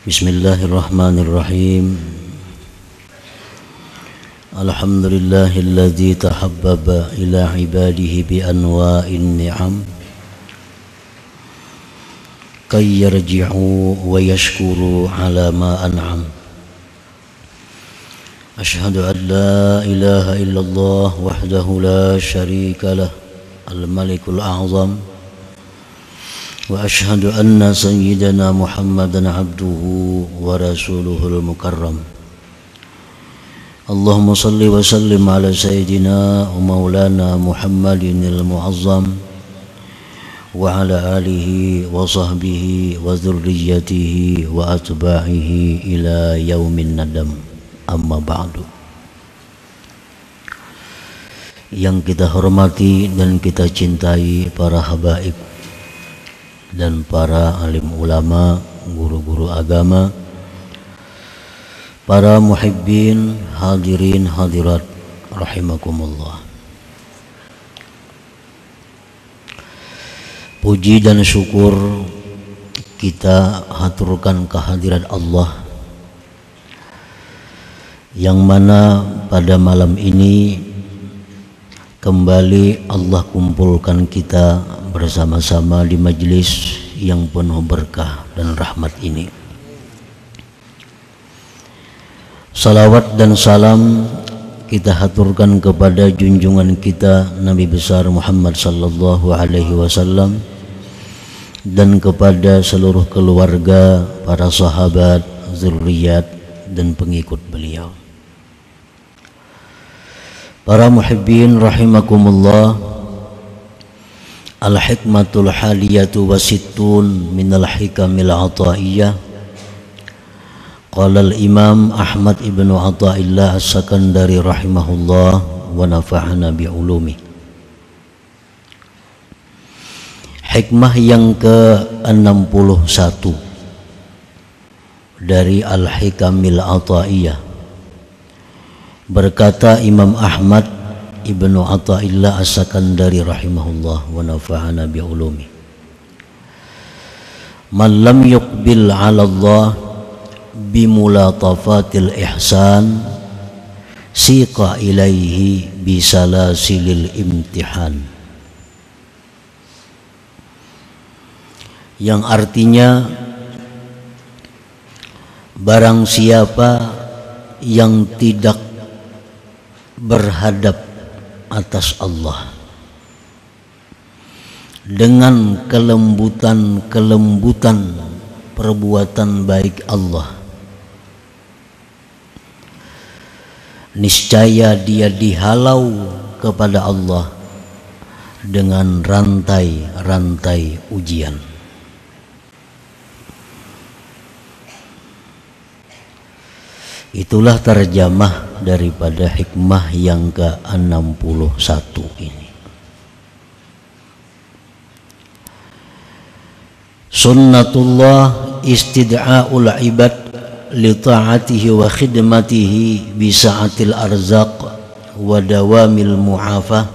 Bismillahirrahmanirrahim. Alhamdulillahilladzi tahabbaba ila ibadihi bi anwa'in ni'am kay yarji'u wa yashkuru ala ma an'am. Ashhadu an la ilaha illallah wahdahu la syarika lah al-malikul a'zam wa ashhadu anna sayyidana Muhammadan abduhu wa rasuluhul mukarram. Allahumma salli wa sallim ala sayyidina wa maulana Muhammadin al-mu'azzam wa ala alihi wa sahbihi wa dhurriyyatihi wa atba'ihi ila yaumin nadam. Amma ba'du. Yang kita hormati dan kita cintai para habaib dan para alim ulama, guru-guru agama, para muhibbin, hadirin hadirat rahimakumullah. Puji dan syukur kita haturkan kehadirat Allah yang mana pada malam ini kembali Allah kumpulkan kita bersama-sama di majlis yang penuh berkah dan rahmat ini. Salawat dan salam kita haturkan kepada junjungan kita Nabi besar Muhammad sallallahu alaihi wasallam dan kepada seluruh keluarga, para sahabat, zuriat dan pengikut beliau. Para muhibbin rahimakumullah, al-hikmatul haliyatu wasittun minal hikamil ataiyah. Qala al-imam Ahmad ibnu Athaillah as-Sakandari rahimahullah wa nafa'ana bi'ulumi. Hikmah yang ke-61 dari al-hikamil ataiyah. Berkata Imam Ahmad ibnu Athaillah as-Sakandari rahimahullah wa nafa'ana bi'ulumi. Man lam yuqbil 'ala Allah bimulatafatil ihsan siqa ilaihi bisalasilil imtihan. Yang artinya, barang siapa yang tidak berhadap atas Allah dengan kelembutan perbuatan baik Allah, niscaya dia dihalau kepada Allah dengan rantai-rantai ujian. Itulah terjemah daripada hikmah yang ke-61 ini. Sunnatullah istid'a'ul ibad li ta'atihi wa khidmatihi bi sa'atil arzaq wa dawamil mu'afah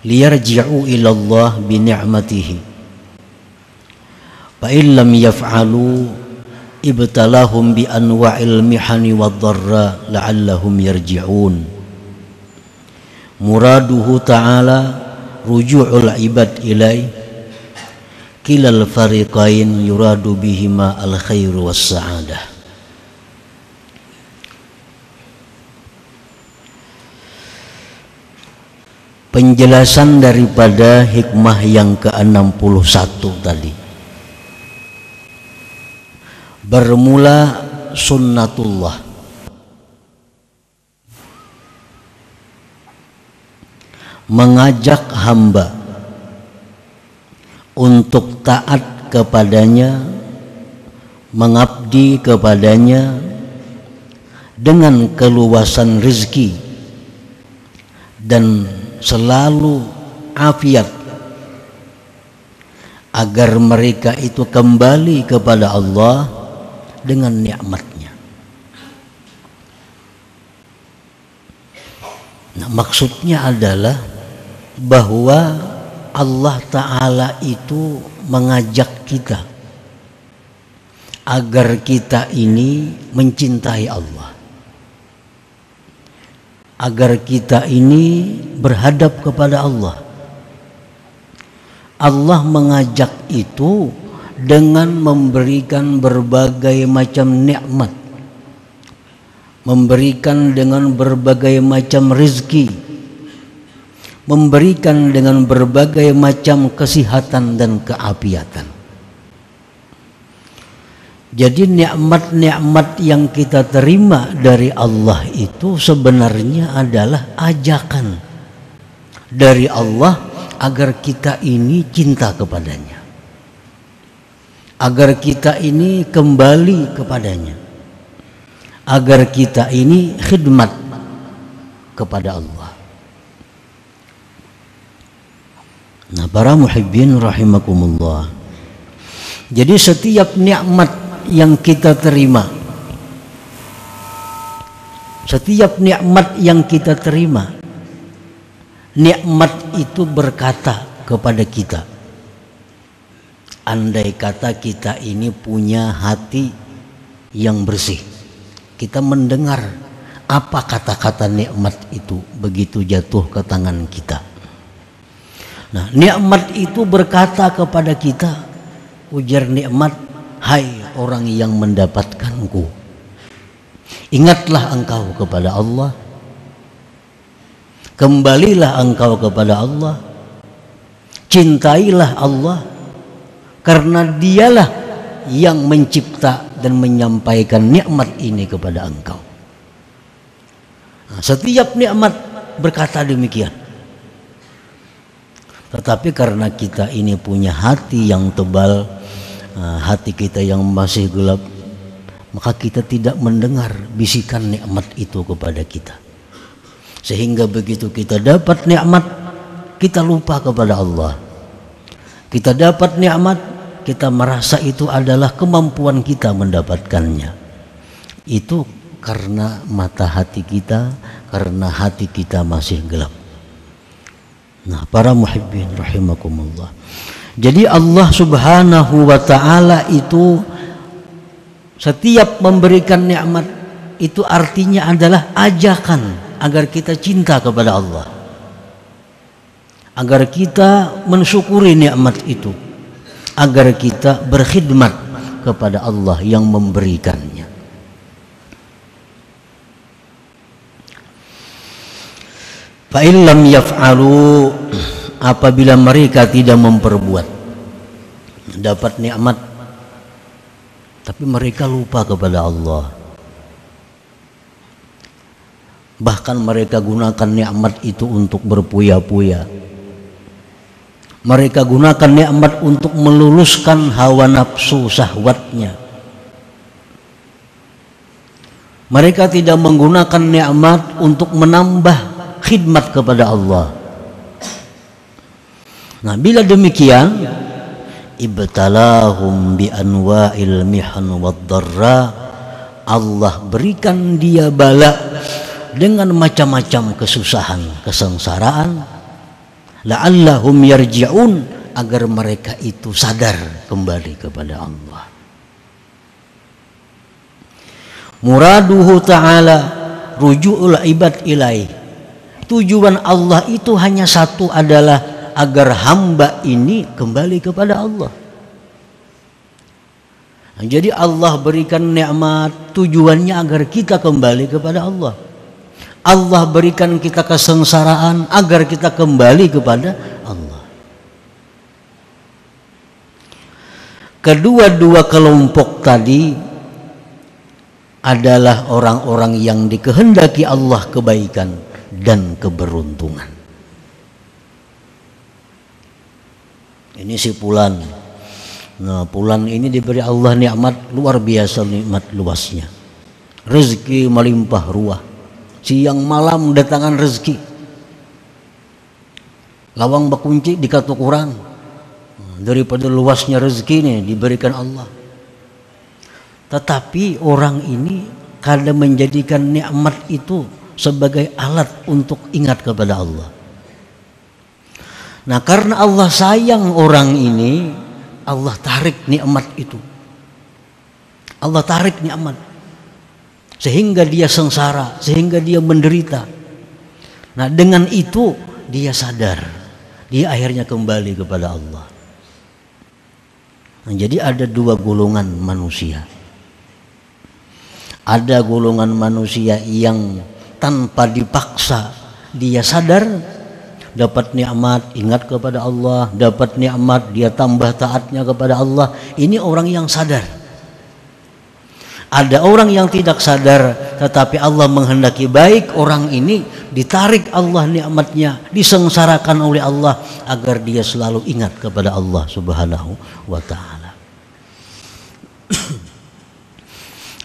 liyarji'u ila Allah bi ni'matihi. Fa illam yaf'alu ibtalahum bi anwa'il mihani wad dharra la'allahum yarji'un. Muraduhu ta'ala ruju'ul ibad ilai kilal fariqain yuradu bihima al khairu was sa'adah. Penjelasan daripada hikmah yang ke-61 tadi. Bermula sunnatullah, mengajak hamba untuk taat kepadanya, mengabdi kepadanya dengan keluasan rezeki dan selalu afiat, agar mereka itu kembali kepada Allah dengan nikmatnya. Nah, maksudnya adalah bahwa Allah Ta'ala itu mengajak kita agar kita ini mencintai Allah, agar kita ini berhadap kepada Allah. Allah mengajak itu dengan memberikan berbagai macam nikmat, memberikan dengan berbagai macam rezeki, memberikan dengan berbagai macam kesehatan dan keafiatan. Jadi nikmat-nikmat yang kita terima dari Allah itu sebenarnya adalah ajakan dari Allah agar kita ini cinta kepadanya, agar kita ini kembali kepadanya, agar kita ini khidmat kepada Allah. Nah, para muhibbin rahimakumullah, jadi setiap nikmat yang kita terima, setiap nikmat yang kita terima, nikmat itu berkata kepada kita. Andai kata kita ini punya hati yang bersih, kita mendengar apa kata-kata nikmat itu begitu jatuh ke tangan kita. Nah, nikmat itu berkata kepada kita, ujar nikmat, hai orang yang mendapatkanku, ingatlah engkau kepada Allah, kembalilah engkau kepada Allah, cintailah Allah, karena dialah yang mencipta dan menyampaikan nikmat ini kepada engkau. Nah, setiap nikmat berkata demikian. Tetapi karena kita ini punya hati yang tebal, hati kita yang masih gelap, maka kita tidak mendengar bisikan nikmat itu kepada kita. Sehingga begitu kita dapat nikmat, kita lupa kepada Allah. Kita dapat nikmat, kita merasa itu adalah kemampuan kita mendapatkannya. Itu karena mata hati kita, karena hati kita masih gelap. Nah, para muhibbin rahimakumullah, jadi Allah subhanahu wa ta'ala itu setiap memberikan nikmat itu artinya adalah ajakan agar kita cinta kepada Allah, agar kita mensyukuri nikmat itu, agar kita berkhidmat kepada Allah yang memberikannya. Fa in lam yaf'alu, apabila mereka tidak memperbuat, dapat nikmat tapi mereka lupa kepada Allah, bahkan mereka gunakan nikmat itu untuk berpuya-puya, mereka gunakan nikmat untuk meluluskan hawa nafsu syahwatnya, mereka tidak menggunakan nikmat untuk menambah khidmat kepada Allah. Nah, bila demikian, ibtalahum bi anwa'il mihan wad darra, Allah berikan dia bala dengan macam-macam kesusahan, kesengsaraan, la'allahum yarji'un, agar mereka itu sadar kembali kepada Allah. Muraduhu ta'ala ruju'ul ibad ilaih, tujuan Allah itu hanya satu, adalah agar hamba ini kembali kepada Allah. Nah, jadi Allah berikan nikmat tujuannya agar kita kembali kepada Allah. Allah berikan kita kesengsaraan agar kita kembali kepada Allah. Kedua-dua kelompok tadi adalah orang-orang yang dikehendaki Allah kebaikan dan keberuntungan. Ini si Fulan. Nah, Fulan ini diberi Allah nikmat luar biasa, nikmat luasnya, rezeki melimpah ruah, siang malam datangan rezeki, lawang bakunci dikatuk kurang daripada luasnya rezeki ini diberikan Allah. Tetapi orang ini kadang menjadikan nikmat itu sebagai alat untuk ingat kepada Allah. Nah, karena Allah sayang orang ini, Allah tarik nikmat itu. Allah tarik nikmat sehingga dia sengsara, sehingga dia menderita. Nah, dengan itu dia sadar, dia akhirnya kembali kepada Allah. Nah, jadi ada dua golongan manusia. Ada golongan manusia yang tanpa dipaksa dia sadar, dapat nikmat ingat kepada Allah, dapat nikmat dia tambah taatnya kepada Allah. Ini orang yang sadar. Ada orang yang tidak sadar, tetapi Allah menghendaki baik, orang ini ditarik Allah nikmatnya, disengsarakan oleh Allah agar dia selalu ingat kepada Allah Subhanahu wa ta'ala.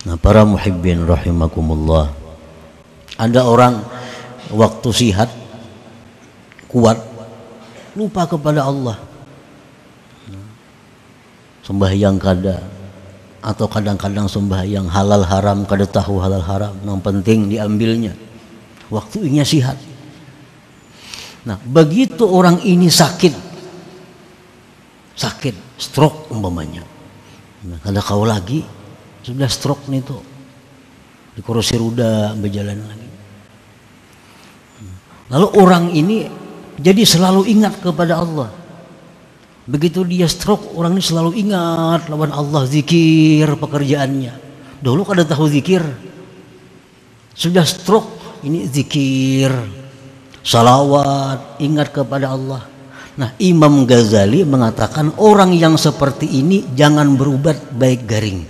Nah, para muhibbin rahimakumullah, ada orang waktu sihat kuat lupa kepada Allah, sembahyang kada, atau kadang-kadang sembahyang halal haram kada tahu halal haram, yang penting diambilnya waktunya sihat. Nah, begitu orang ini sakit stroke umpamanya, nah, kada kau lagi sudah stroke nih tuh, di kursi roda berjalan lagi. Lalu orang ini jadi selalu ingat kepada Allah. Begitu dia stroke, orang ini selalu ingat lawan Allah, zikir pekerjaannya. Dulu kada tahu zikir, sudah stroke ini zikir, salawat, ingat kepada Allah. Nah, Imam Ghazali mengatakan orang yang seperti ini jangan berubat baik garing.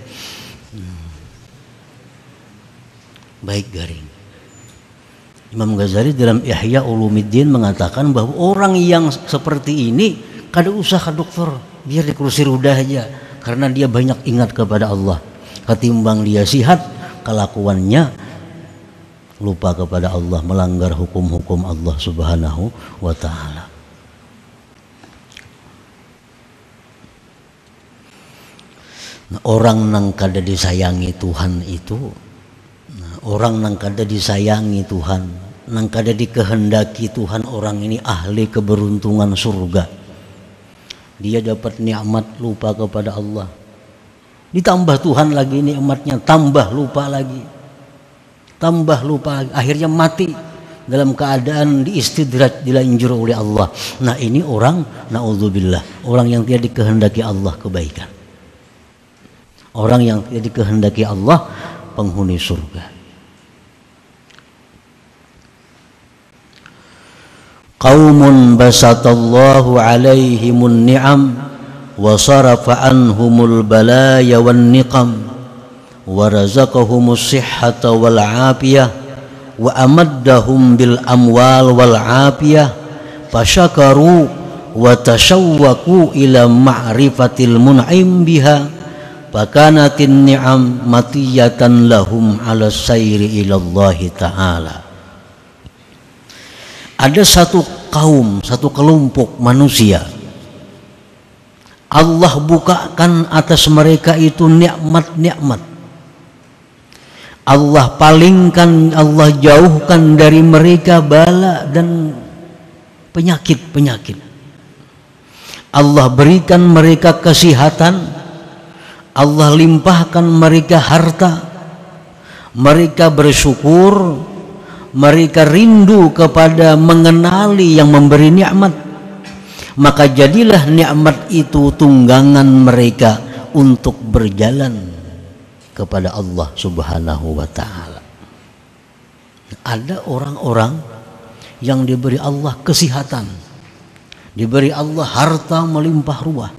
Baik garing. Imam Ghazali dalam Ihya Ulumuddin mengatakan bahwa orang yang seperti ini kada usah ke dokter, biar di kursi roda aja, karena dia banyak ingat kepada Allah. Ketimbang dia sihat, kelakuannya lupa kepada Allah, melanggar hukum-hukum Allah Subhanahu wa ta'ala. Nah, orang nang kada disayangi Tuhan itu, orang nang kada disayangi Tuhan, nang kada dikehendaki Tuhan, orang ini ahli keberuntungan surga. Dia dapat nikmat lupa kepada Allah, ditambah Tuhan lagi nikmatnya, tambah lupa lagi, akhirnya mati dalam keadaan diistidraj, dilanjur oleh Allah. Nah, ini orang naudzubillah, orang yang tidak dikehendaki Allah kebaikan, orang yang tidak dikehendaki Allah penghuni surga. Qaumun basatallahu alaihimun ni'am wa sarafa anhumul balaya wan niqam wa razaqahumus sihhata wal afiyah wa amaddahum bil amwal wal afiyah fasyakaru wa tashawwaku ila ma'rifatil mun'im biha fakanatin ni'am matiyatan lahum ala sayri ila Allah ta'ala. Ada satu kaum, satu kelompok manusia, Allah bukakan atas mereka itu nikmat-nikmat. Allah palingkan, Allah jauhkan dari mereka bala dan penyakit-penyakit. Allah berikan mereka kesehatan, Allah limpahkan mereka harta, mereka bersyukur, mereka rindu kepada mengenali yang memberi nikmat, maka jadilah nikmat itu tunggangan mereka untuk berjalan kepada Allah Subhanahu wa ta'ala. Ada orang-orang yang diberi Allah kesehatan, diberi Allah harta melimpah ruah,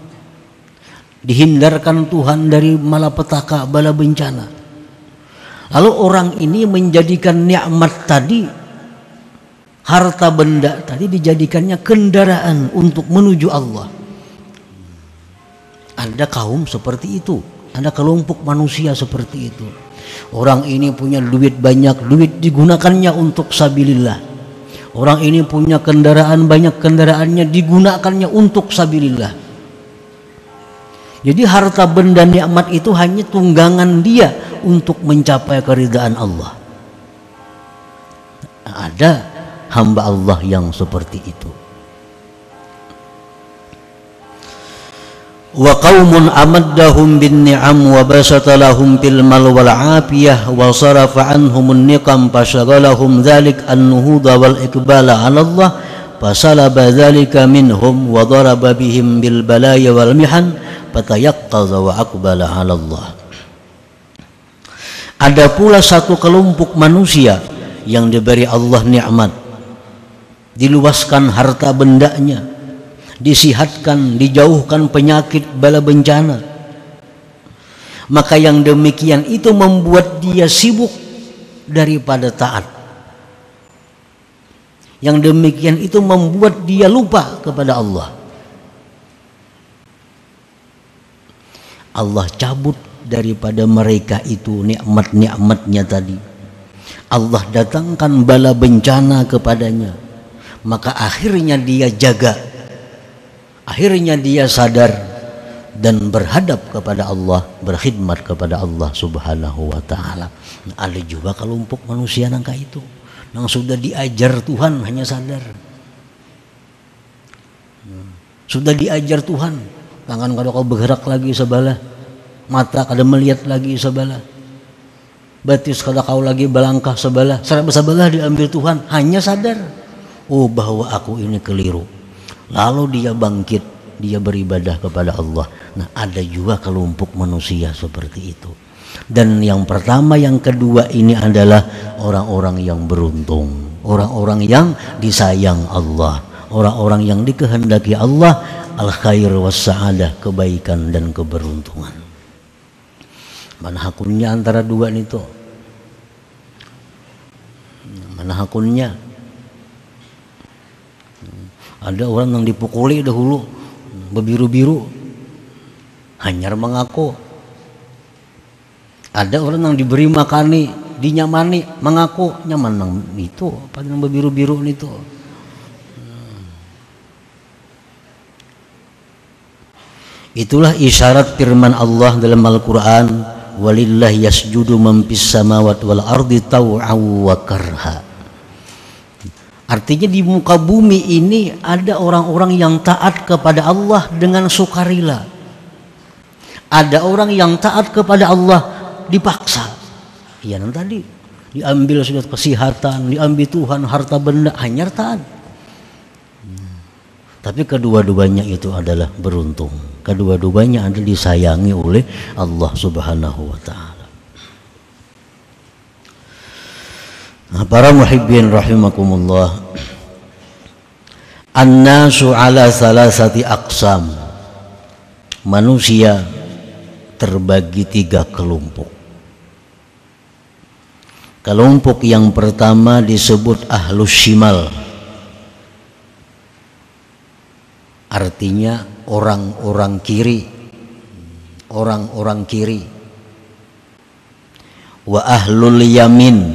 dihindarkan Tuhan dari malapetaka bala bencana. Lalu orang ini menjadikan nikmat tadi, harta benda tadi, dijadikannya kendaraan untuk menuju Allah. Ada kaum seperti itu, ada kelompok manusia seperti itu. Orang ini punya duit banyak, duit digunakannya untuk sabilillah. Orang ini punya kendaraan banyak, kendaraannya digunakannya untuk sabilillah. Jadi harta benda nikmat itu hanya tunggangan dia untuk mencapai keridhaan Allah. Ada hamba Allah yang seperti itu. wa qaumun amaddahum bin ni'am wa basata lahum fil mal wal afiyah wa sarafa anhumun niqam fashagalahum dhalik an-nuhuda wal iqbala 'ala Allah fasalaba dhalika minhum wa daraba bihim bil balaya wal mihan fatayaqqadha wa aqbala 'ala Allah. Ada pula satu kelompok manusia yang diberi Allah nikmat, diluaskan harta bendanya, disihatkan, dijauhkan penyakit bala bencana, maka yang demikian itu membuat dia sibuk daripada taat. Yang demikian itu membuat dia lupa kepada Allah. Allah cabut daripada mereka itu nikmat-nikmatnya tadi. Allah datangkan bala bencana kepadanya, maka akhirnya dia jaga, akhirnya dia sadar dan berhadap kepada Allah, berkhidmat kepada Allah Subhanahu wa ta'ala. Ada juga kelompok manusia nangka itu yang sudah diajar Tuhan hanya sadar, sudah diajar Tuhan, tangan kalau kau bergerak lagi sebelah, mata kada melihat lagi sebelah, batis kada kau lagi balangkah sebelah, sebelah diambil Tuhan, hanya sadar oh bahwa aku ini keliru, lalu dia bangkit, dia beribadah kepada Allah. Nah, ada juga kelompok manusia seperti itu. Dan yang pertama, yang kedua ini adalah orang-orang yang beruntung, orang-orang yang disayang Allah, orang-orang yang dikehendaki Allah al-khair was sa'adah, kebaikan dan keberuntungan. Mana hakunnya antara dua itu? Mana hakunnya? Ada orang yang dipukuli dahulu berbiru-biru, hanyar mengaku. Ada orang yang diberi makani, dinyamani, mengaku nyaman nang itu, apa yang berbiru-biru itu. Itulah isyarat firman Allah dalam Al-Quran, walillahi yasjudu man fis samawati wal ardi taw'an wa karha. Artinya di muka bumi ini ada orang-orang yang taat kepada Allah dengan sukarela. Ada orang yang taat kepada Allah dipaksa. Ya, tadi diambil sudah kesehatan, diambil Tuhan harta benda, hanya taat. Tapi kedua-duanya itu adalah beruntung. Kedua-duanya adalah disayangi oleh Allah Subhanahu wa ta'ala. Nah, para muhibbin rahimakumullah, an-nasu ala salasati aqsam. Manusia terbagi tiga kelompok. Kelompok yang pertama disebut ahlus shimal, artinya orang-orang kiri, orang-orang kiri. Wa ahlul yamin,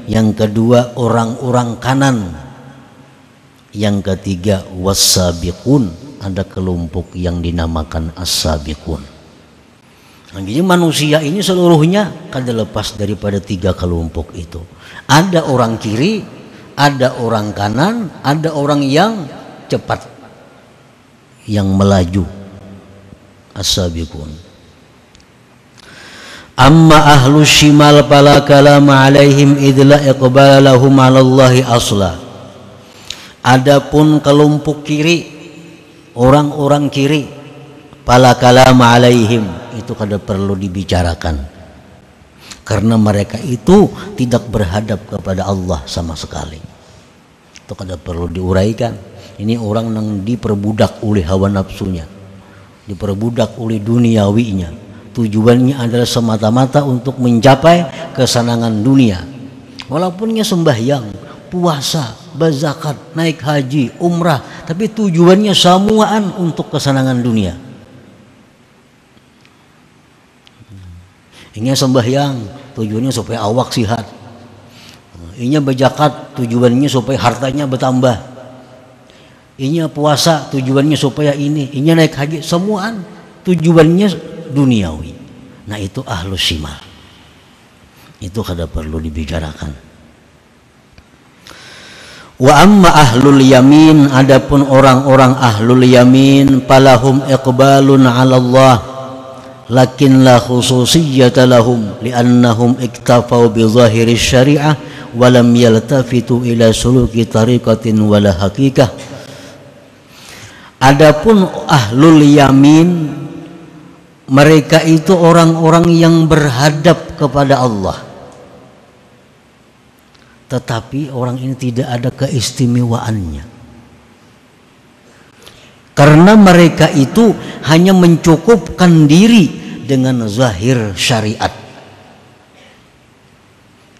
yang kedua orang-orang kanan. Yang ketiga was-sabiqun, ada kelompok yang dinamakan as-sabiqun. Jadi manusia ini seluruhnya kada lepas daripada tiga kelompok itu. Ada orang kiri, ada orang kanan, ada orang yang cepat, yang melaju, as-sabiqun. Amma ahlu shimal fala kalama alaihim idla iqbala lahum 'ala Allahi asla. Adapun kelompok kiri, orang-orang kiri, fala kalama alaihim, itu kada perlu dibicarakan, karena mereka itu tidak berhadap kepada Allah sama sekali. Itu kada perlu diuraikan. Ini orang yang diperbudak oleh hawa nafsunya, diperbudak oleh duniawinya. Tujuannya adalah semata-mata untuk mencapai kesenangan dunia. Walaupunnya sembahyang, puasa, berzakat, naik haji, umrah, tapi tujuannya semuaan untuk kesenangan dunia. Ini sembahyang tujuannya supaya awak sihat. Ini berzakat tujuannya supaya hartanya bertambah. Ini puasa tujuannya supaya ini naik haji, semuaan tujuannya duniawi. Nah, itu ahlus shimal. Itu kada perlu dibicarakan. Wa amma ahlul yamin, adapun orang-orang ahlul yamin, falahum iqbalun 'ala Allah lakin la khususiyyata lahum li'annahum iktafau bi zahiri syari'ah wa lam yaltafitu ila suluki tariqatin wala haqiqah. Adapun ahlul yamin, mereka itu orang-orang yang berhadap kepada Allah, tetapi orang ini tidak ada keistimewaannya, karena mereka itu hanya mencukupkan diri dengan zahir syariat,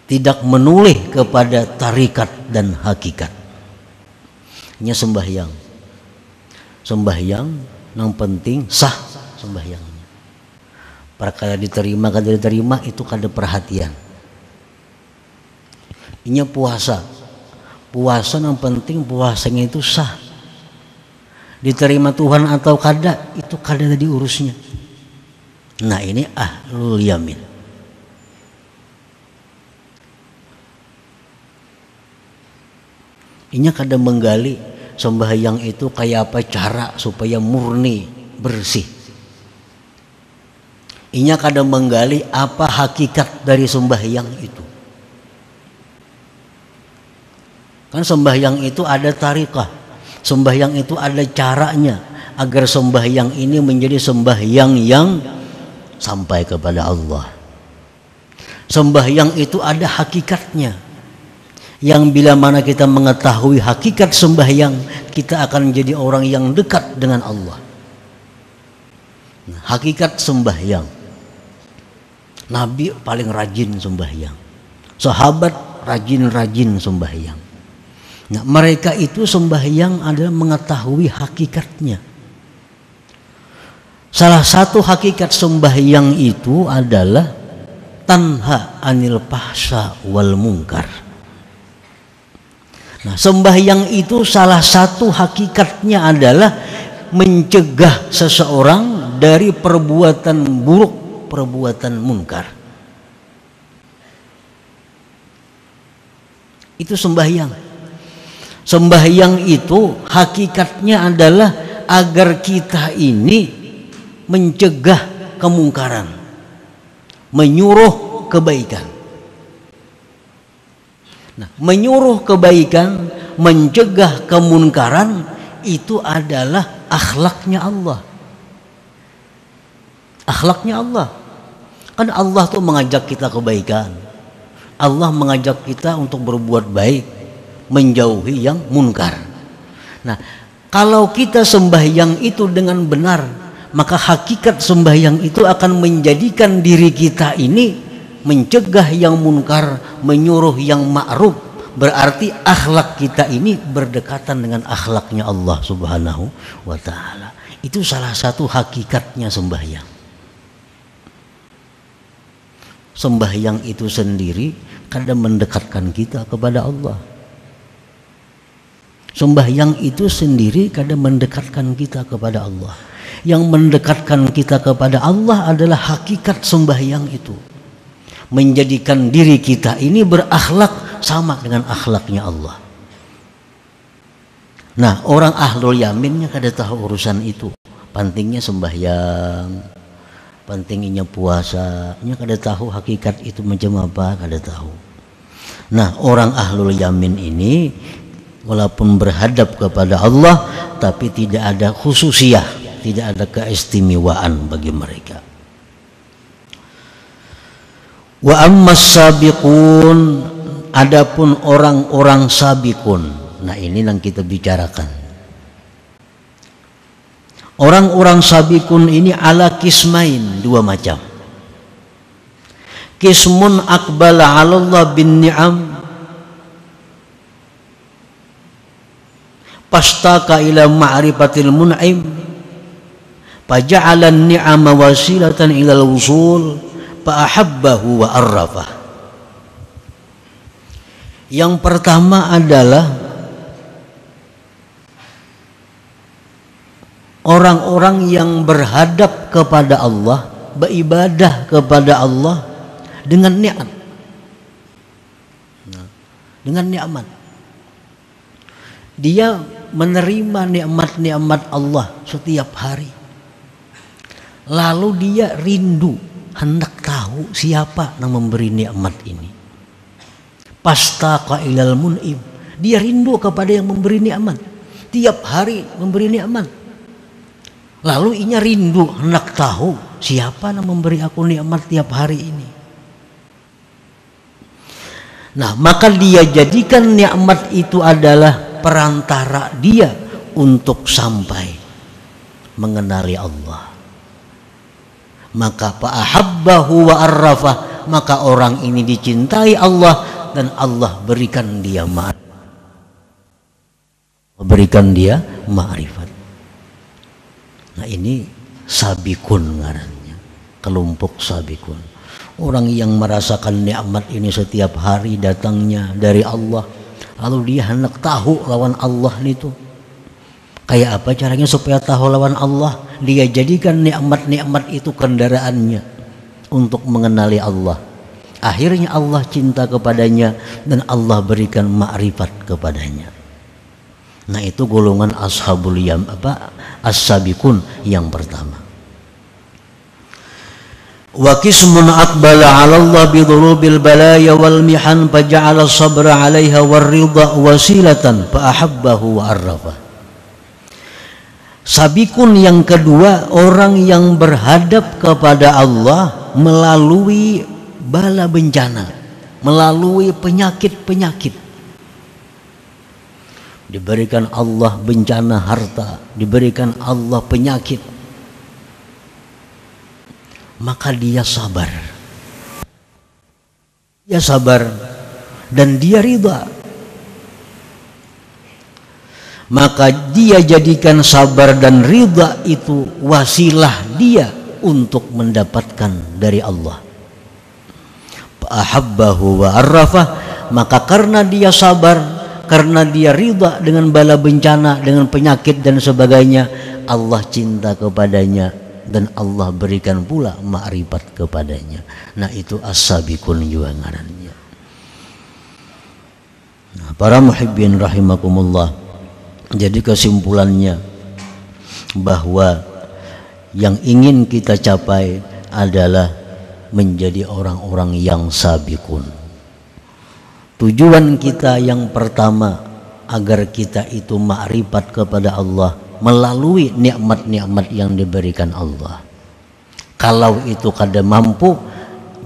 tidak menoleh kepada tarikat dan hakikat. Hanya sembahyang yang penting sah sembahyangnya, perkara diterima kada diterima itu kada perhatian. Ini puasa yang penting puasanya itu sah, diterima Tuhan atau kada itu kada tadi urusnya. Nah ini ahlul yamin. Ini kada menggali sembahyang itu kayak apa cara supaya murni bersih. Ini kada menggali apa hakikat dari sembahyang itu. Kan sembahyang itu ada tariqah, sembahyang itu ada caranya agar sembahyang ini menjadi sembahyang yang sampai kepada Allah. Sembahyang itu ada hakikatnya, yang bila mana kita mengetahui hakikat sembahyang, kita akan menjadi orang yang dekat dengan Allah. Nah, hakikat sembahyang, Nabi paling rajin sembahyang, sahabat rajin-rajin sembahyang. Nah, mereka itu sembahyang adalah mengetahui hakikatnya. Salah satu hakikat sembahyang itu adalah tanha anil fahsya wal munkar. Nah, sembahyang itu salah satu hakikatnya adalah mencegah seseorang dari perbuatan buruk, perbuatan munkar. Itu sembahyang. Sembahyang itu hakikatnya adalah agar kita ini mencegah kemungkaran, menyuruh kebaikan. Nah, menyuruh kebaikan, mencegah kemunkaran itu adalah akhlaknya Allah. Akhlaknya Allah. Kan Allah tuh mengajak kita kebaikan. Allah mengajak kita untuk berbuat baik, menjauhi yang munkar. Nah, kalau kita sembahyang itu dengan benar, maka hakikat sembahyang itu akan menjadikan diri kita ini mencegah yang munkar, menyuruh yang ma'ruf. Berarti akhlak kita ini berdekatan dengan akhlaknya Allah Subhanahu wa ta'ala. Itu salah satu hakikatnya sembahyang. Sembahyang itu sendiri kadang mendekatkan kita kepada Allah. Sembahyang itu sendiri kadang mendekatkan kita kepada Allah. Yang mendekatkan kita kepada Allah adalah hakikat sembahyang itu, menjadikan diri kita ini berakhlak sama dengan akhlaknya Allah. Nah, orang ahlul yaminnya kada tahu urusan itu. Pentingnya sembahyang, pentingnya puasa, nya kada tahu hakikat itu macam apa, kada tahu. Nah, orang ahlul yamin ini walaupun berhadap kepada Allah, tapi tidak ada khususiyah, tidak ada keistimewaan bagi mereka. Wa ammas sabiqun, adapun orang-orang sabiqun. Nah, ini yang kita bicarakan. Orang-orang sabiqun ini ala kismain, dua macam. Kismun aqbala 'ala Allah bin ni'am pastaka ila ma'rifatil mun'im faja'ala an-ni'ama wasilatan ila al-wusul fa ahabbahu wa arrafah. Yang pertama adalah orang-orang yang berhadap kepada Allah, beribadah kepada Allah dengan ni'mat, dengan nikmat. Dia menerima nikmat-nikmat Allah setiap hari. Lalu dia rindu, hendak tahu siapa yang memberi nikmat ini. Pastaqa ilal mun'im. Dia rindu kepada yang memberi nikmat. Tiap hari memberi nikmat. Lalu inya rindu, hendak tahu siapa yang memberi aku nikmat tiap hari ini. Nah, maka dia jadikan nikmat itu adalah perantara dia untuk sampai mengenali Allah. Maka fa'ahabbahu wa arrafah, maka orang ini dicintai Allah dan Allah berikan dia ma'rifat. Nah, ini sabikun ngarannya, kelompok sabikun. Orang yang merasakan nikmat ini setiap hari datangnya dari Allah, lalu dia hendak tahu lawan Allah itu. Kayak apa caranya supaya tahu lawan Allah? Dia jadikan nikmat-nikmat itu kendaraannya untuk mengenali Allah. Akhirnya Allah cinta kepadanya dan Allah berikan ma'rifat kepadanya. Nah, itu golongan ashabul yam as-sabiqun yang pertama. Wa qismun aqbala 'ala Allah bi dhurubil balaya wal mihan faja'ala sabra 'alaiha war ridha wasilatan fa ahabbahu wa arrafa. Sabikun yang kedua, orang yang berhadap kepada Allah melalui bala bencana, melalui penyakit-penyakit. Diberikan Allah bencana harta, diberikan Allah penyakit, maka dia sabar. Dia sabar dan dia ridha. Maka dia jadikan sabar dan ridha itu wasilah dia untuk mendapatkan dari Allah. Ahabbahu wa arrafah, maka karena dia sabar, karena dia ridha dengan bala bencana, dengan penyakit dan sebagainya, Allah cinta kepadanya dan Allah berikan pula ma'rifat kepadanya. Nah, itu as-sabiqun juga ngarannya. Nah, para muhibbin rahimakumullah, jadi kesimpulannya bahwa yang ingin kita capai adalah menjadi orang-orang yang sabiqun. Tujuan kita yang pertama agar kita itu ma'rifat kepada Allah melalui nikmat-nikmat yang diberikan Allah. Kalau itu kada mampu,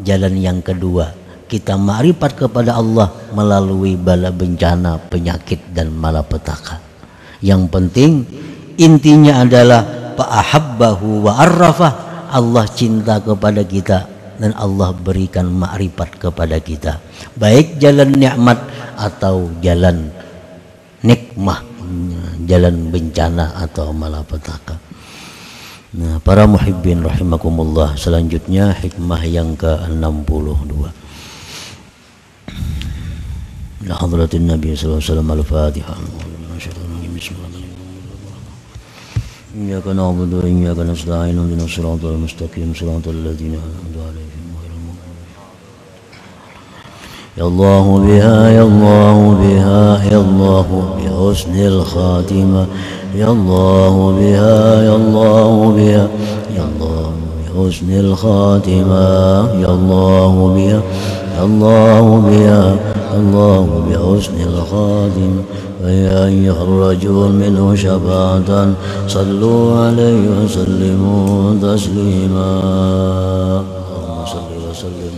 jalan yang kedua kita ma'rifat kepada Allah melalui bala bencana, penyakit dan malapetaka. Yang penting intinya adalah fa'ahabbahu wa arrafah, Allah cinta kepada kita dan Allah berikan ma'rifat kepada kita, baik jalan nikmat atau jalan nikmah, jalan bencana atau malapetaka. Nah, para muhibbin rahimakumullah, selanjutnya hikmah yang ke-62. La hadratin Nabi sallallahu alaihi wasallam, al-Fatihah. Iyyaka na'budu wa iyyaka nasta'in, ihdinas siratal mustaqim, siratal ladzina an'amta 'alaihim ghairil maghdubi 'alaihim. Ya Allah biha, ya Allah biha, ya Allah bi husnil khatimah. Ya Allah biha, ya Allah biha, ya Allah bi husnil khatimah. Ya Allah biha, ya Allah biha, ya Allah bi husnil khatimah. ويا أيها الرجل منه شفاعة صلوا عليه وسلموا تسليما اللهم صل وسلم